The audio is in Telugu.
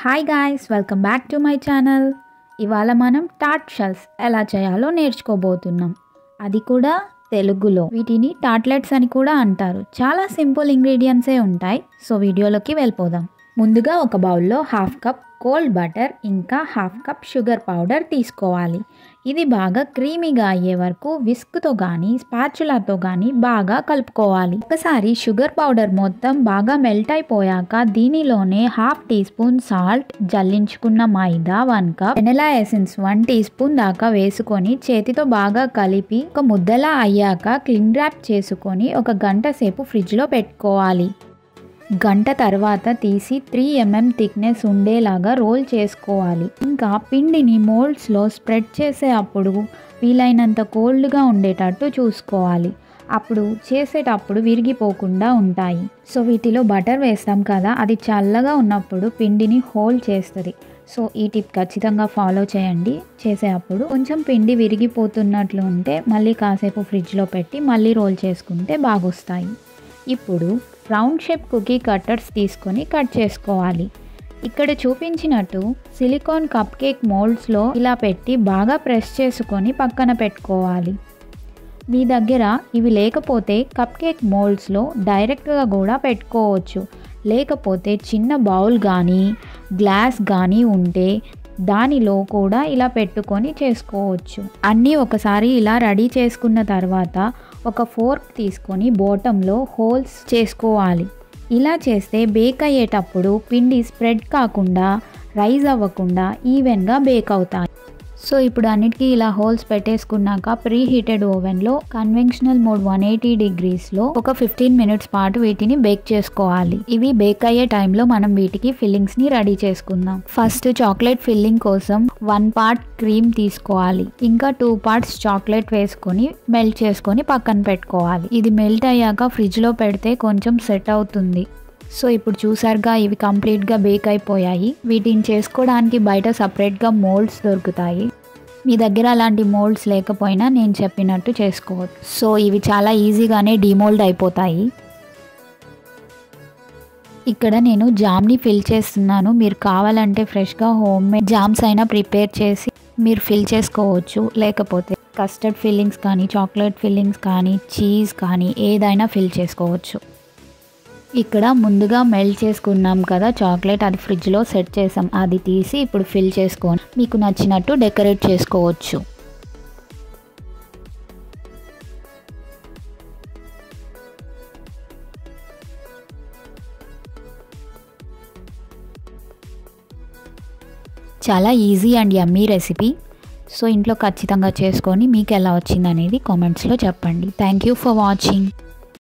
Hi guys, welcome back to my channel. ఇవాళ మనం టార్ట్ షెల్స్ ఎలా చేయాలో నేర్చుకోబోతున్నాం, అది కూడా తెలుగులో. వీటిని టార్ట్లెట్స్ అని కూడా అంటారు. చాలా సింపుల్ ఇంగ్రీడియంట్సే ఉంటాయి. సో వీడియోలోకి వెళ్ళిపోదాం. ముందుగా ఒక బౌల్లో 1/2 కప్ కోల్డ్ బటర్ ఇంకా 1/2 కప్ షుగర్ పౌడర్ తీసుకోవాలి. ఇది బాగా క్రీమీగా అయ్యే వరకు విస్క్తో కానీ స్పాచులాతో కానీ బాగా కలుపుకోవాలి. ఒకసారి షుగర్ పౌడర్ మొత్తం బాగా మెల్ట్ అయిపోయాక దీనిలోనే 1/2 టీ స్పూన్ సాల్ట్, జల్లించుకున్న మైదా 1 cup, vanilla essence 1 teaspoon దాకా వేసుకొని చేతితో బాగా కలిపి ఒక ముద్దలా అయ్యాక క్లింగ్ ర్యాప్ చేసుకొని 1 గంట సేపు ఫ్రిడ్జ్లో పెట్టుకోవాలి. గంట తర్వాత తీసి 3 mm థిక్నెస్ ఉండేలాగా రోల్ చేసుకోవాలి. ఇంకా పిండిని మోల్డ్స్లో స్ప్రెడ్ చేసే అప్పుడు వీలైనంత కోల్డ్గా ఉండేటట్టు చూసుకోవాలి. అప్పుడు చేసేటప్పుడు విరిగిపోకుండా ఉంటాయి. సో వీటిలో బటర్ వేస్తాం కదా, అది చల్లగా ఉన్నప్పుడు పిండిని హోల్డ్ చేస్తుంది. సో ఈ టిప్ ఖచ్చితంగా ఫాలో చేయండి. చేసేటప్పుడు కొంచెం పిండి విరిగిపోతున్నట్లు ఉంటే మళ్ళీ కాసేపు ఫ్రిడ్జ్లో పెట్టి మళ్ళీ రోల్ చేసుకుంటే బాగొస్తాయి. ఇప్పుడు రౌండ్ షేప్ కుకీ కట్టర్స్ తీసుకొని కట్ చేసుకోవాలి. ఇక్కడ చూపించినట్టు సిలికాన్ కప్ కేక్ మోల్డ్స్లో ఇలా పెట్టి బాగా ప్రెస్ చేసుకొని పక్కన పెట్టుకోవాలి. మీ దగ్గర ఇవి లేకపోతే కప్ కేక్ మోల్డ్స్లో డైరెక్ట్గా కూడా పెట్టుకోవచ్చు. లేకపోతే చిన్న బౌల్ కానీ గ్లాస్ కానీ ఉంటే దానిలో కూడా ఇలా పెట్టుకొని చేసుకోవచ్చు. అన్నీ ఒకసారి ఇలా రెడీ చేసుకున్న తర్వాత ఒక ఫోర్క్ తీసుకొని బాటంలో హోల్స్ చేసుకోవాలి. ఇలా చేస్తే బేక్ అయ్యేటప్పుడు పిండి స్ప్రెడ్ కాకుండా రైజ్ అవ్వకుండా ఈవెన్గా బేక్ అవుతాయి. సో ఇప్పుడు అన్నిటికీ ఇలా హోల్స్ పెట్టేసుకున్నాక ప్రీ హీటెడ్ ఓవెన్లో కన్వెన్షనల్ మోడ్ 180 degreesలో ఒక 15 minutes పాటు వీటిని బేక్ చేసుకోవాలి. ఇవి బేక్ అయ్యే టైంలో మనం వీటికి ఫిల్లింగ్స్ని రెడీ చేసుకుందాం. ఫస్ట్ చాక్లెట్ ఫిల్లింగ్ కోసం 1 part క్రీమ్ తీసుకోవాలి. ఇంకా 2 parts చాక్లెట్ వేసుకొని మెల్ట్ చేసుకొని పక్కన పెట్టుకోవాలి. ఇది మెల్ట్ అయ్యాక ఫ్రిడ్జ్లో పెడితే కొంచెం సెట్ అవుతుంది. సో ఇప్పుడు చూసారుగా, ఇవి కంప్లీట్గా బేక్ అయిపోయాయి. వీటిని చేసుకోవడానికి బయట సపరేట్గా మోల్డ్స్ దొరుకుతాయి. మీ దగ్గర అలాంటి మోల్డ్స్ లేకపోయినా నేను చెప్పినట్టు చేసుకోవచ్చు. సో ఇవి చాలా ఈజీగానే డిమోల్డ్ అయిపోతాయి. ఇక్కడ నేను జామ్ని ఫిల్ చేస్తున్నాను. మీరు కావాలంటే ఫ్రెష్గా హోమ్ మేడ్ జామ్స్ అయినా ప్రిపేర్ చేసి మీరు ఫిల్ చేసుకోవచ్చు. లేకపోతే కస్టర్డ్ ఫిల్లింగ్స్ కానీ చాక్లెట్ ఫిల్లింగ్స్ కానీ చీజ్ కానీ ఏదైనా ఫిల్ చేసుకోవచ్చు. ఇక్కడ ముందుగా మెల్ట్ చేసుకున్నాం కదా చాక్లెట్, అది ఫ్రిడ్జ్లో సెట్ చేసాం. అది తీసి ఇప్పుడు ఫిల్ చేసుకొని మీకు నచ్చినట్టు డెకరేట్ చేసుకోవచ్చు. చాలా easy and yummy recipe. So ఇంట్లో ఖచ్చితంగా చేసుకొని మీకు ఎలా వచ్చిందనేది కామెంట్స్లో చెప్పండి. Thank you for watching.